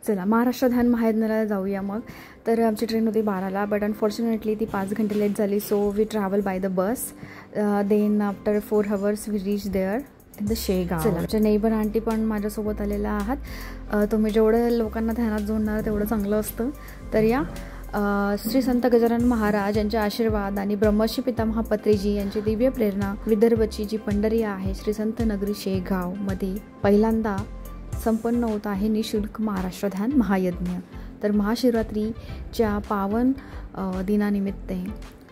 चला महाराष्ट्र ध्यान महायज्ञाला जाऊया मग. तर आमची ट्रेन होती 12ला, बट अनफॉर्च्युनेटली ती 5 घंटे लेट झाली. So we travel by the bus. Then after 4 hours we reach there in the Shegaon. चला आमच्या नेबर आंटी पण माझ्यासोबत आलेल्या आहात. तुम्ही जेवढं लोकांना ध्यानात जोडणार तेवढं चांगलं असतं. तर या श्री संत गजानन महाराज यांचे आशीर्वाद आणि ब्रह्मर्षी पितामह पत्रीजी यांची दिव्य प्रेरणा विदर्भची जी पंढरी आहे श्री संत नगरी शेगाव मध्ये पहिल्यांदा संपन्न होत आहे निशुल्क महाराष्ट्र ध्यान महायज्ञ. तर महाशिवरात्रीच्या पावन दिनानिमित्त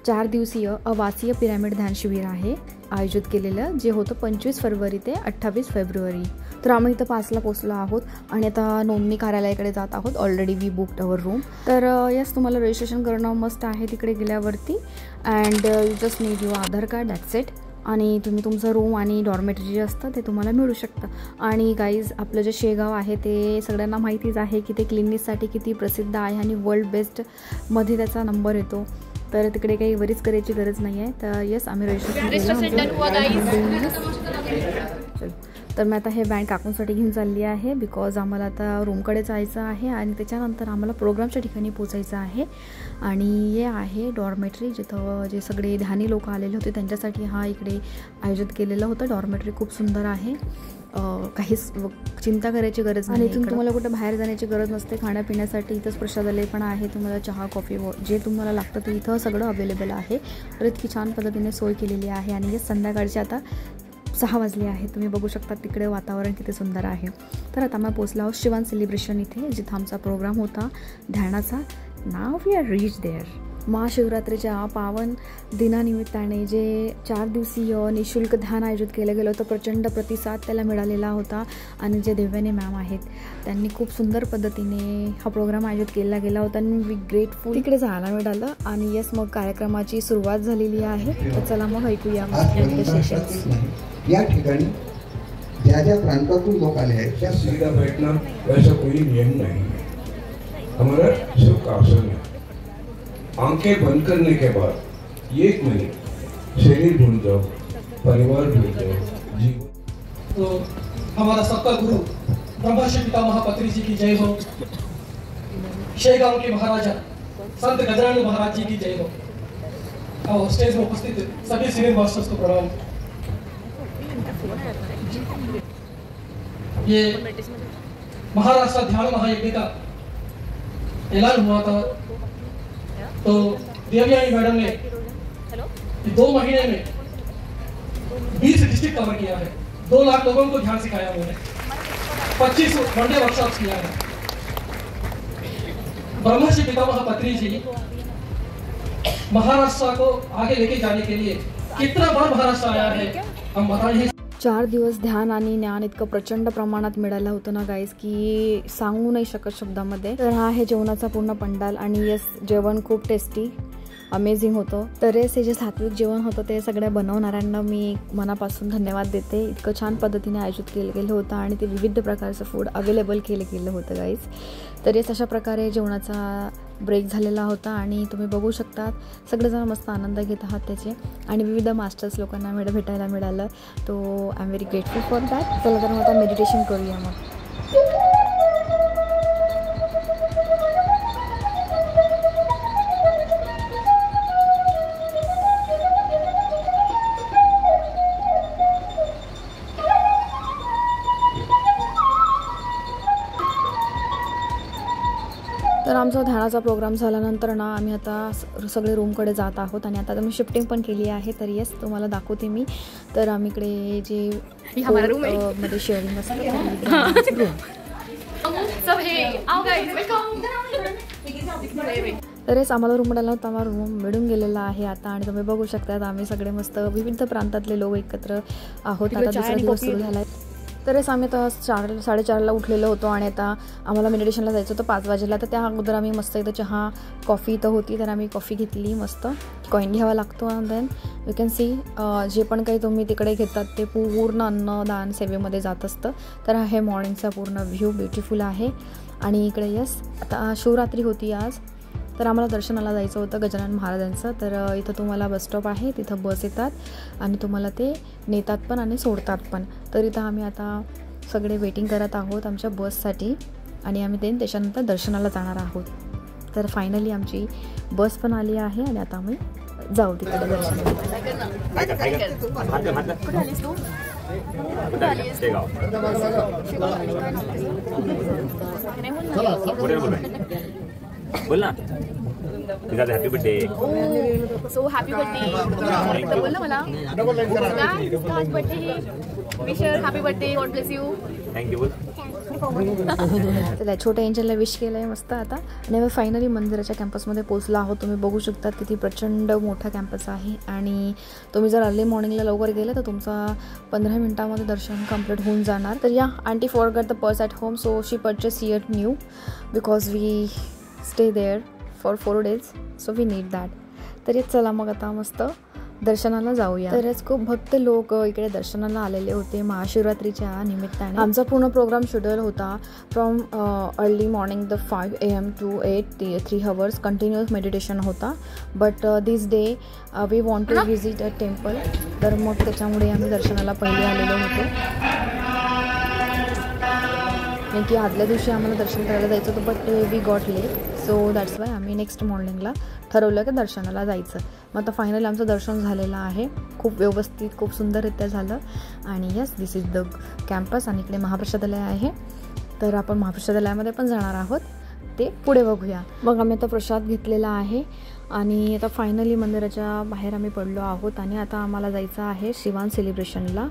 4 दिवसीय अवासीय पिरामिड ध्यान शिबिर आहे आयोजित केलेलं, जे होतं 25 फरवरी ते 28 फेब्रुवारी. तर आम्ही इथं 5ला पोचलो आहोत आणि आता नोंदणी कार्यालयाकडे जात आहोत. Already we booked our room. तर यस, तुम्हाला रजिस्ट्रेशन करणं मस्त आहे तिकडे गेल्यावरती. And you just need your Aadhaar card, that's it. आणि तुम्ही तुमचं रूम आणि डॉर्मेटरी जे असतं ते तुम्हाला मिळू शकतं. आणि गाईज, आपलं जे शेगाव आहे ते सगळ्यांना माहितीच आहे की ते क्लिननेससाठी किती प्रसिद्ध आहे आणि वर्ल्ड बेस्टमध्ये त्याचा नंबर येतो. तर तिकडे काही वरीच करायची गरज नाही आहे. तर येस, आम्ही रजिस्ट्रेशन चलो. तर मी आता हे बँड काकूंसाठी घेऊन चालली आहे, बिकॉज आम्हाला आता रूमकडे जायचं आहे आणि त्याच्यानंतर आम्हाला प्रोग्रामच्या ठिकाणी पोचायचं आहे. आणि हे आहे डॉर्मेटरी, जिथं जे सगळे ध्यानी लोक आलेले होते त्यांच्यासाठी हा इकडे आयोजित केलेलं होतं. डॉर्मेटरी खूप सुंदर आहे, काहीच चिंता करायची गरज नाही. इथून तुम्हाला कुठं बाहेर जाण्याची गरज नसते. खाण्यापिण्यासाठी इथंच प्रसादालय पण आहे. तुम्हाला चहा कॉफी जे तुम्हाला लागतं ते इथं सगळं अवेलेबल आहे. तर इतकी छान पद्धतीने सोय केलेली आहे. आणि हे संध्याकाळचे आता 6 वाजले आहेत. तुम्ही बघू शकता तिकडे वातावरण किती सुंदर आहे. तर आता आम्ही पोचलो आहोत शिवान सेलिब्रेशन इथे, जिथं आमचा प्रोग्राम होता ध्यानाचा. Now we R reach there. महाशिवरात्रीच्या पावन दिनानिमित्ताने जे 4 दिवसीय निशुल्क ध्यान आयोजित केलं गेलं होतं, प्रचंड प्रतिसाद त्याला मिळालेला होता. आणि जे देव्याने मॅम आहेत त्यांनी खूप सुंदर पद्धतीने हा प्रोग्राम आयोजित केला गेला होता आणि वी ग्रेटफुल तिकडे जायला मिळालं. आणि येस, मग कार्यक्रमाची सुरुवात झालेली आहे. तर चला मग ऐकूया सेशन्स. या ठिकाणी ज्या ज्या प्रांतातून लोक आले आहेत त्या सुविधा बैठना वैसा कोई नियम नहीं है. हमारा सिर्फ आसन है. आंखें बंद करने के बाद 1 मिनट शरीर भूल जाओ, परिवार भूल जाओ, जीवन. तो हमारा सबका गुरु ब्रह्मर्षि पितामह पत्री जी की जय हो. शेगांव के महाराजा संत गजानन महाराज जी की जय हो. और स्टेज में उपस्थित सभी सीनियर मास्टर्स को प्रणाम. ये महाराष्ट्र ध्यान महायज्ञ का ऐलान हुआ था, तो देवयानी मैडम ने 2 महीने में 20 डिस्ट्रिक्ट कवर किया है. 2 लाख लोगों को ध्यान सिखाया उन्होंने. 25 वनडे वर्कशॉप्स किया है. ब्रह्मर्षि पितामह पत्री जी महाराष्ट्र को आगे लेके जाने के लिए कितना बार महाराष्ट्र आया है हम बताएं. 4 दिवस ध्यान आणि ज्ञान इतकं प्रचंड प्रमाणात मिळालं होतं ना गाईज, की सांगू नाही शकत शब्दामध्ये. तर हा आहे जेवणाचा पूर्ण पंडाल. आणि येस, जेवण खूप टेस्टी अमेझिंग होतं. तर हे जे सात्विक जेवण होतं ते सगळ्या बनवणाऱ्यांना मी मनापासून धन्यवाद देते. इतकं छान पद्धतीने आयोजित केलं गेलं होतं आणि ते विविध प्रकारचं फूड अवेलेबल केलं गेलं होतं गाईज. तर येस, अशा प्रकारे जेवणाचा ब्रेक झालेला होता आणि तुम्ही बघू शकता सगळेजण मस्त आनंद घेत आहात त्याचे. आणि विविध मास्टर्स लोकांना भेटायला मिळालं. तो I am very grateful for that. चला तर मग आता मेडिटेशन करूया मग. तर आमचा ध्यानाचा प्रोग्राम झाल्यानंतर ना आम्ही आता सगळे रूमकडे जात आहोत. आणि आता मी शिफ्टिंग पण केली आहे. तर येस, तुम्हाला दाखवते मी. तर आम्ही इकडे जे मध्ये शेअरिंग असतं तर हेच आम्हाला रूम मिळाला होता. आम्हाला रूम मिळून गेलेला आहे आता. आणि तुम्ही बघू शकता आम्ही सगळे मस्त विविध प्रांतातले लोक एकत्र आहोत. आता दुसरा दिवस सुरू झाला आहे. तरच आम्ही आता 4:30ला उठलेलो होतो आणि आता आम्हाला मेडिटेशनला जायचं होतं 5 वाजेला. तर त्या अगोदर आम्ही मस्त इथं चहा कॉफी इथं होती, तर आम्ही कॉफी घेतली. मस्त कॉईन घ्यावा लागतो. And then you can see जे पण काही तुम्ही तिकडे घेतात ते पूर्ण अन्नदान सेवेमध्ये जात असतं. तर हे मॉर्निंगचा पूर्ण व्ह्यू ब्युटिफुल आहे. आणि इकडे येस, आता शिवरात्री होती आज, तर आम्हाला दर्शनाला जायचं होतं गजानन महाराजांचं. तर इथं तुम्हाला बस स्टॉप आहे, तिथं बस येतात आणि तुम्हाला ते नेतात पण आणि सोडतात पण. तर इथं आम्ही आता सगळे वेटिंग करत आहोत आमच्या बससाठी. आणि आम्ही त्याच्यानंतर दर्शनाला जाणार आहोत. तर फायनली आमची बस पण आली आहे आणि आता आम्ही जाऊ तिकडे दर्शनाला. बोल ना. Happy birthday. So happy birthday. बोल ना मला. Birthday विशर happy birthday. God bless you. Thank you. बोल. त्याला छोट्या एंजलला विश केलं आहे मस्त आता. आणि आम्ही फायनली मंदिराच्या कॅम्पसमध्ये पोहोचलो आहोत. तुम्ही बघू शकता किती प्रचंड मोठा कॅम्पस आहे आणि तुम्ही जर अर्ली मॉर्निंगला लवकर गेले तर तुमचा 15 मिनिटामध्ये दर्शन कंप्लीट होऊन जाणार. तर या aunty forgot the purse at home, so she purchase here new because we stay there for 4 days, so we need that. तर चला मग आता मस्त दर्शनाला जाऊया. तरच खूप भक्त लोक इकडे दर्शनाला आलेले होते महाशिवरात्रीच्या निमित्ताने. आमचा पूर्ण प्रोग्राम शेड्यूल होता from early morning the 5 AM to 8, 3 hours continuous meditation होता. But this day we want to visit a temple. तर मग त्याच्यामुळे आम्ही दर्शनाला पहिले आलेलो होतो. की आदल्या दिवशी आम्हाला दर्शन करायला जायचं होतं but we got late, so that's why आम्ही नेक्स्ट मॉर्निंगला ठरवलं की दर्शनाला जायचं. मग आता फायनली आमचं दर्शन झालेलं आहे. खूप व्यवस्थित खूप सुंदररित्या झालं. आणि yes, this is the campus. आणि इकडे महाप्रसादालय आहे. तर आपण महाप्रसादालयामध्ये पण जाणार आहोत, ते पुढे बघूया. मग आम्ही आता प्रसाद घेतलेला आहे आणि आता फायनली मंदिराच्या बाहेर आम्ही पडलो आहोत. आणि आता आम्हाला जायचं आहे शिवान सेलिब्रेशनला,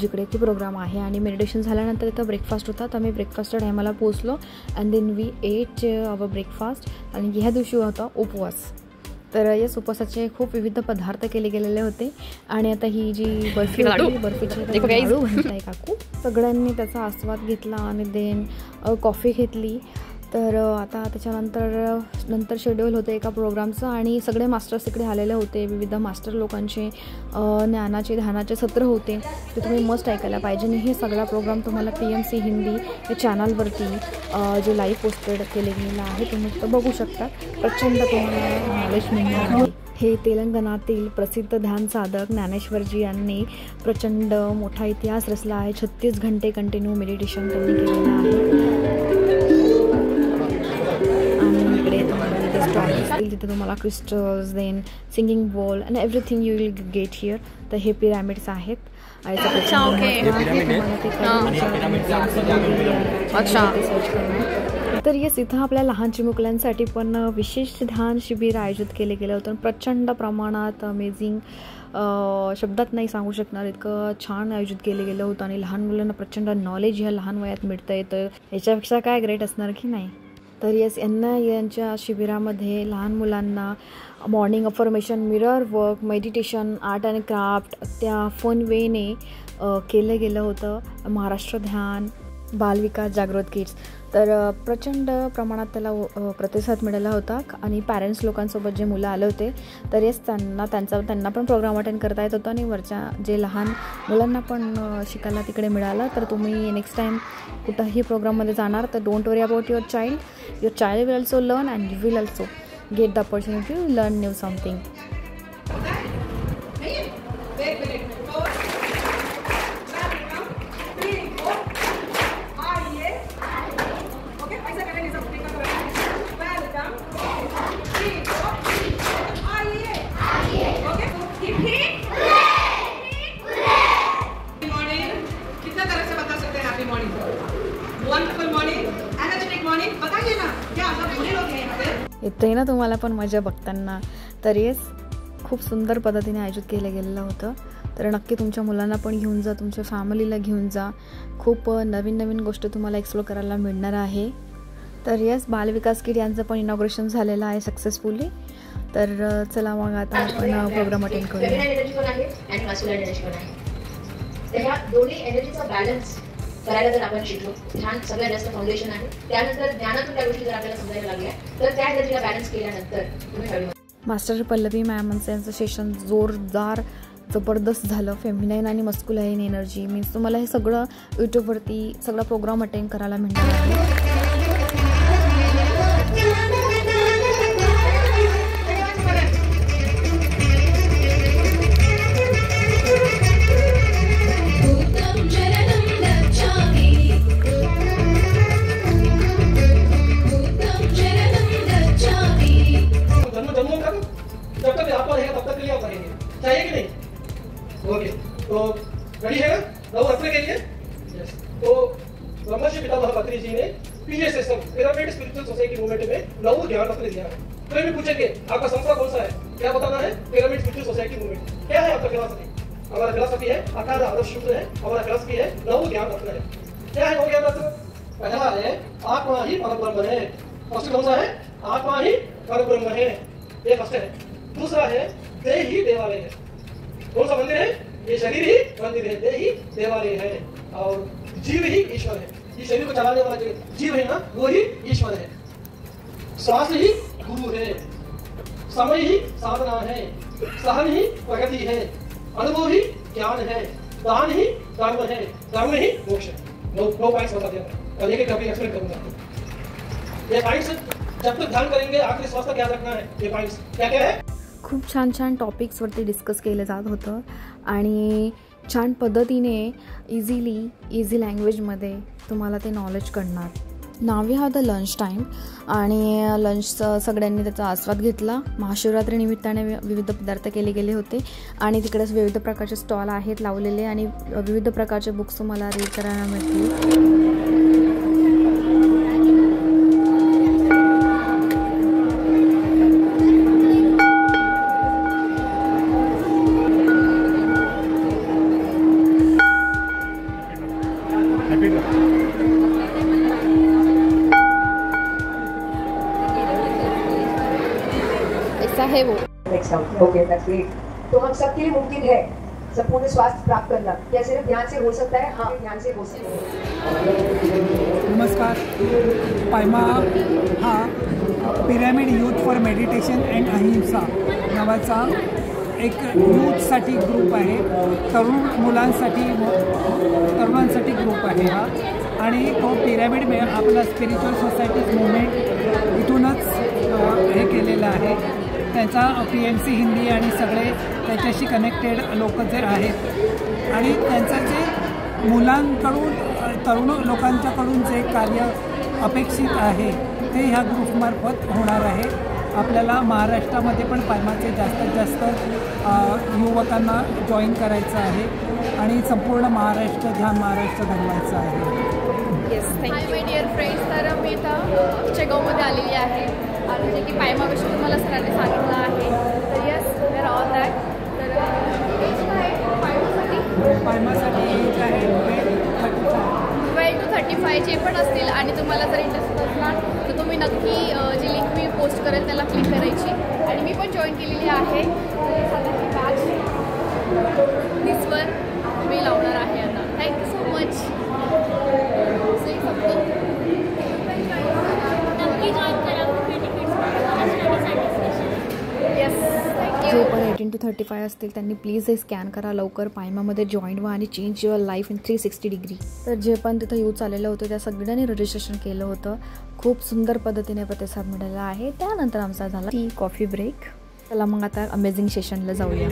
जिकडे ती प्रोग्राम आहे. आणि मेडिटेशन झाल्यानंतर इथं ब्रेकफास्ट होता. तर आम्ही ब्रेकफास्टच्या टायमाला पोचलो and then we ate our breakfast. आणि ह्या दिवशी होता उपवास. तर याच उपवासाचे खूप विविध पदार्थ केले गेलेले होते. आणि आता ही जी बर्फी होती, बर्फीची लाडू बनताय काकू. सगळ्यांनी त्याचा आस्वाद घेतला आणि देन कॉफी घेतली. तर आता त्याच्यानंतर शेड्यूल होतं एका प्रोग्रामचं आणि सगळे मास्टर्स इकडे आलेले होते. विविध मास्टर लोकांचे ज्ञानाचे ध्यानाचे सत्र होते. ते तुम्ही मस्ट ऐकायला पाहिजे. आणि हे सगळा प्रोग्राम तुम्हाला PMC हिंदी या चॅनलवरती जे लाईव्ह पोस्टेड केले गेलेलं आहे तुम्ही तर बघू शकता. प्रचंड तुम्हाला नॉलेज मिळणार आहे. हे तेलंगणातील प्रसिद्ध ध्यान साधक ज्ञानेश्वरजी यांनी प्रचंड मोठा इतिहास रचला आहे. 36 घंटे कंटिन्यू मेडिटेशन त्यांनी केलेलं आहे. तिथे तुम्हाला crystals, then singing bowl and everything you will get here. तर हे पिरॅमिड्स आहेत. तर येस, इथं आपल्या लहान चिमुकल्यांसाठी पण विशेष ध्यान शिबिर आयोजित केले गेलं होतं. प्रचंड प्रमाणात अमेझिंग, शब्दात नाही सांगू शकणार इतकं छान आयोजित केलं गेलं होतं. आणि लहान मुलांना प्रचंड नॉलेज ह्या लहान वयात मिळतं येतं. याच्यापेक्षा काय ग्रेट असणार की नाही. तर येस, यांच्या शिबिरामध्ये लहान मुलांना morning affirmation, mirror work, meditation, art and craft त्या फन वेने केलं गेलं होतं. महाराष्ट्र ध्यान, बालविकास जागृत किड्स. तर प्रचंड प्रमाणात त्याला प्रतिसाद मिळाला होता. आणि पॅरेंट्स लोकांसोबत जे मुलं आले होते तर येस, त्यांना पण प्रोग्राम अटेंड करता येत होता. आणि वरच्या जे लहान मुलांना पण शिकायला तिकडे मिळालं. तर तुम्ही नेक्स्ट टाईम कुठंही प्रोग्राममध्ये जाणार तर don't worry about your child will also learn and you will also get the opportunity to learn new something. येते ना तुम्हाला पण मजा बघताना. तर येस, खूप सुंदर पद्धतीने आयोजित केलं गेलेलं होतं. तर नक्की तुमच्या मुलांना पण घेऊन जा, तुमच्या फॅमिलीला घेऊन जा. खूप नवीन गोष्टी तुम्हाला एक्सप्लोर करायला मिळणार आहे. तर येस, बालविकास किड यांचं पण इनॉग्रेशन झालेलं आहे सक्सेसफुली. तर चला मग आता आपण प्रोग्राम अटेंड करूया. करायला जर आपण शिकलो, ध्यान सगळ्यात जास्त फाउंडेशन आहे. त्यानंतर ज्ञानातून त्या गोष्टी जर आपल्याला समजायला लागल्या तर त्या एनर्जीला बॅलन्स केल्यानंतर तुम्ही मास्टर पल्लवी मॅमांचं यांचं सेशन जोरदार जबरदस्त झालं. फेमिनाईन आणि मस्क्युलाईन एनर्जी मीन्स तुम्हाला हे सगळं यूट्यूबवरती सगळा प्रोग्राम अटेंड करायला मिळणार आहे. System pyramid spiritual society movement में 9 ज्ञान रत्न दिया है। तो ये पूछेंगे आपका संस्था कौन सा है, क्या बताना है? Pyramid spiritual society movement. क्या है आपका फिलॉसफी? हमारा फिलॉसफी है 18 आदर्श सूत्र है, हमारा फिलॉसफी है 9 ज्ञान रत्न है। क्या है 9 ज्ञान रत्न? पहला है आत्मा ही परब्रह्म है। फर्स्ट कौन सा है? आत्मा ही परब्रह्म है, ये फर्स्ट है। दूसरा है देह ही देवालय है। कौन सा मंदिर है? ये शरीर ही मंदिर है, देह ही देवालय है, और जीव ही ईश्वर है। ये शरीर को चलाने वाला जो जीव है ना, वो ही ईश्वर है। श्वास ही गुरु है, समय ही साधना है, सहन ही प्रगति है, अनुभव ही ज्ञान है, दान ही धर्म है, धर्म ही मोक्ष है। 9 पॉइंट्स बता दिया और एक टॉपिक एक्सप्लेन करूंगा। ये पॉइंट्स जब तक ध्यान करेंगे आखिरी श्वास तक याद रखना है। ये पॉइंट्स क्या क्या है? खूप छान छान टॉपिक्सवरती डिस्कस केलं जात होतं आणि छान पद्धतीने इझी लँग्वेजमध्ये तुम्हाला ते नॉलेज कळणार. Now we have the lunch time आणि लंचचं सगळ्यांनी त्याचा आस्वाद घेतला. महाशिवरात्रीनिमित्ताने विविध पदार्थ केले गेले होते आणि तिकडेच विविध प्रकारचे स्टॉल आहेत लावलेले आणि विविध प्रकारचे बुक्स तुम्हाला रीड करायला मिळतील. है वो ओके दैट्स ग्रेट। तो हम सबके लिए मुमकिन है संपूर्ण स्वास्थ्य प्राप्त करना, क्या सिर्फ ध्यान से हो सकता है? हाँ, ध्यान से हो सकता है। नमस्कार. पायमा हा pyramid youth for meditation and अहिंसा नावाचा एक यूथसाठी ग्रुप आहे. तरुणांसाठी ग्रुप आहे हा, आणि तो पिरॅमिड आपला स्पिरिच्युअल सोसायटीज मुवमेंट इथूनच हे केलेलं आहे. त्यांचा PMC हिंदी आणि सगळे त्याच्याशी कनेक्टेड लोक जे आहेत आणि त्यांचं जे मुलांकडून तरुण लोकांच्याकडून जे कार्य अपेक्षित आहे ते ह्या ग्रुपमार्फत होणार आहे. आपल्याला महाराष्ट्रामध्ये पण पायमाचे जास्तीत जास्त युवकांना जॉईन करायचं आहे आणि संपूर्ण ध्यान महाराष्ट्र घडवायचं आहे. Yes, hi my dear friends. तर मी इथं शेगावमध्ये आलेली आहे आणि जे की पायमाविषयी तुम्हाला सरांनी सांगितलं आहे. तर yes, we are all that. तर एज काय पायमासाठी एज आहे 12 to 35 जे पण असतील आणि तुम्हाला जर इंटरेस्ट असला तर तुम्ही नक्की जी लिंक मी पोस्ट करेल त्याला क्लिक करायची आणि मी पण जॉईन केलेली आहे. बॅच दिसवर मी लावणार आहे आता. Thank you so much. जे पण 18 to 35 असतील त्यांनी प्लीज हे स्कॅन करा लवकर. पायमामध्ये जॉईन व्हा आणि change your life in 360 degree. तर जे पण तिथं यूथ आलेलं होतं त्या सगळ्यांनी रजिस्ट्रेशन केलं होतं. खूप सुंदर पद्धतीने प्रतिसाद मिळाला आहे. त्यानंतर आमचा झाला टी कॉफी ब्रेक. चला मग आता अमेझिंग सेशनला जाऊया.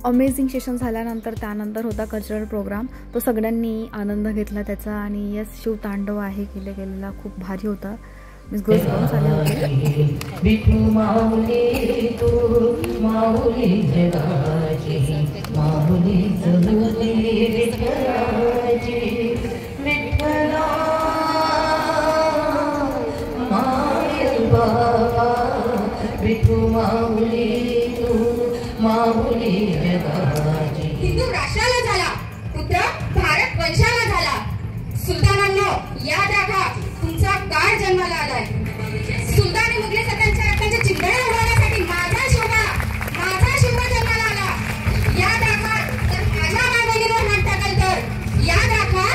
अमेझिंग सेशन झाल्यानंतर त्यानंतर होता कल्चरल प्रोग्राम. तो सगळ्यांनी आनंद घेतला त्याचा आणि यस शिवतांडव आहे केलेला खूप भारी होता. मिस गोस करून आले होते. हिंदू राष्ट्राला झाला पुत्र, भारत वंशाला झाला. सुलतानांनो याद राखा, तुमचा काळ जन्माला आलाय. सुलतानी मुघले सत्तांच्या रक्ताच्या चिंधड्या उडवण्यासाठी माझा शिवबा जन्माला आला. याद राखा, तर माझ्या मांडणीवर हात टाकाल तर याद राखा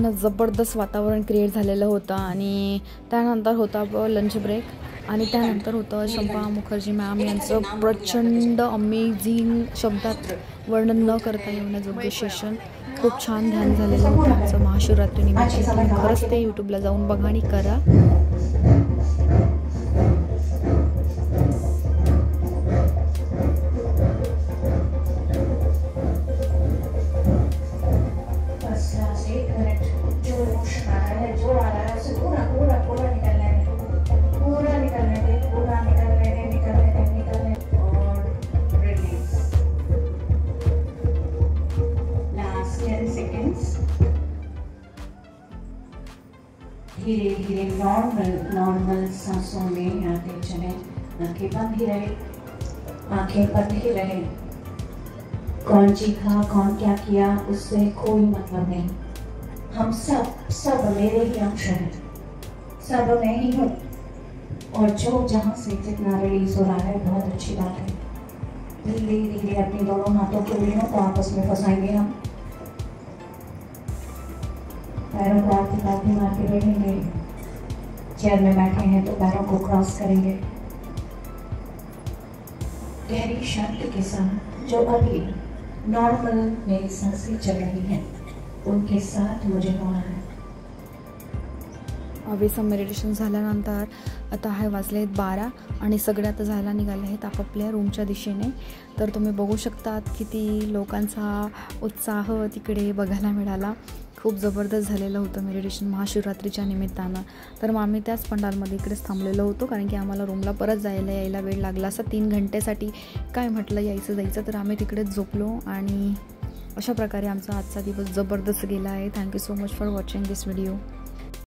ना जबरदस्त वातावरण क्रिएट झालेलं होतं आणि त्यानंतर होता लंच ब्रेक आणि त्यानंतर होतं शंपा मुखर्जी मॅम यांचं प्रचंड अमेझिंग शब्दात वर्णन न करता येण्याजोग्य सेशन. खूप छान ध्यान झालेलं होतं आमचं महाशिवरात्रीनिमित्त. खरंच ते यूट्यूबला जाऊन बघा आणि करा. धीरे धीरे नॉर्मल सांसों में आते चले. आंखें बंद ही रहे, आंखें बंद ही रहे. कौन चीखा कौन क्या किया उससे कोई मतलब नहीं. हम सब मेरे ही अंश हैं, सब मैं ही हूँ. और जो जहाँ से जितना रिलीज हो रहा है बहुत अच्छी बात है. धीरे धीरे अपने दोनों हाथों के उंगलियों को आपस में फंसाएंगे. हम पैरों को आगे मार के बैठेंगे. चेयर में बैठे हैं तो पैरों को क्रॉस करेंगे. गहरी शांति के साथ जो अभी नॉर्मल मेरी सांसें चल रही हैं उनके साथ मुझे होना है. अवेसम मेडिटेशन झाल्यानंतर आता आहे वाजले 12 आणि सगळे आता जायला निघाले आहेत आपापल्या रूमच्या दिशेने. तर तुम्ही बघू शकतात किती लोकांचा उत्साह तिकडे बघायला मिळाला. खूप जबरदस्त झालेलं होतं मेडिटेशन महाशिवरात्रीच्या निमित्तानं. तर मग आम्ही त्याच पंडालमध्ये इकडेच थांबलेलो होतो कारण की आम्हाला रूमला परत यायला वेळ लागला असा. 3 घंटेसाठी काय म्हटलं यायचं जायचं तर आम्ही तिकडेच झोपलो आणि अशा प्रकारे आमचा आजचा दिवस जबरदस्त गेला आहे. Thank you so much for watching this video.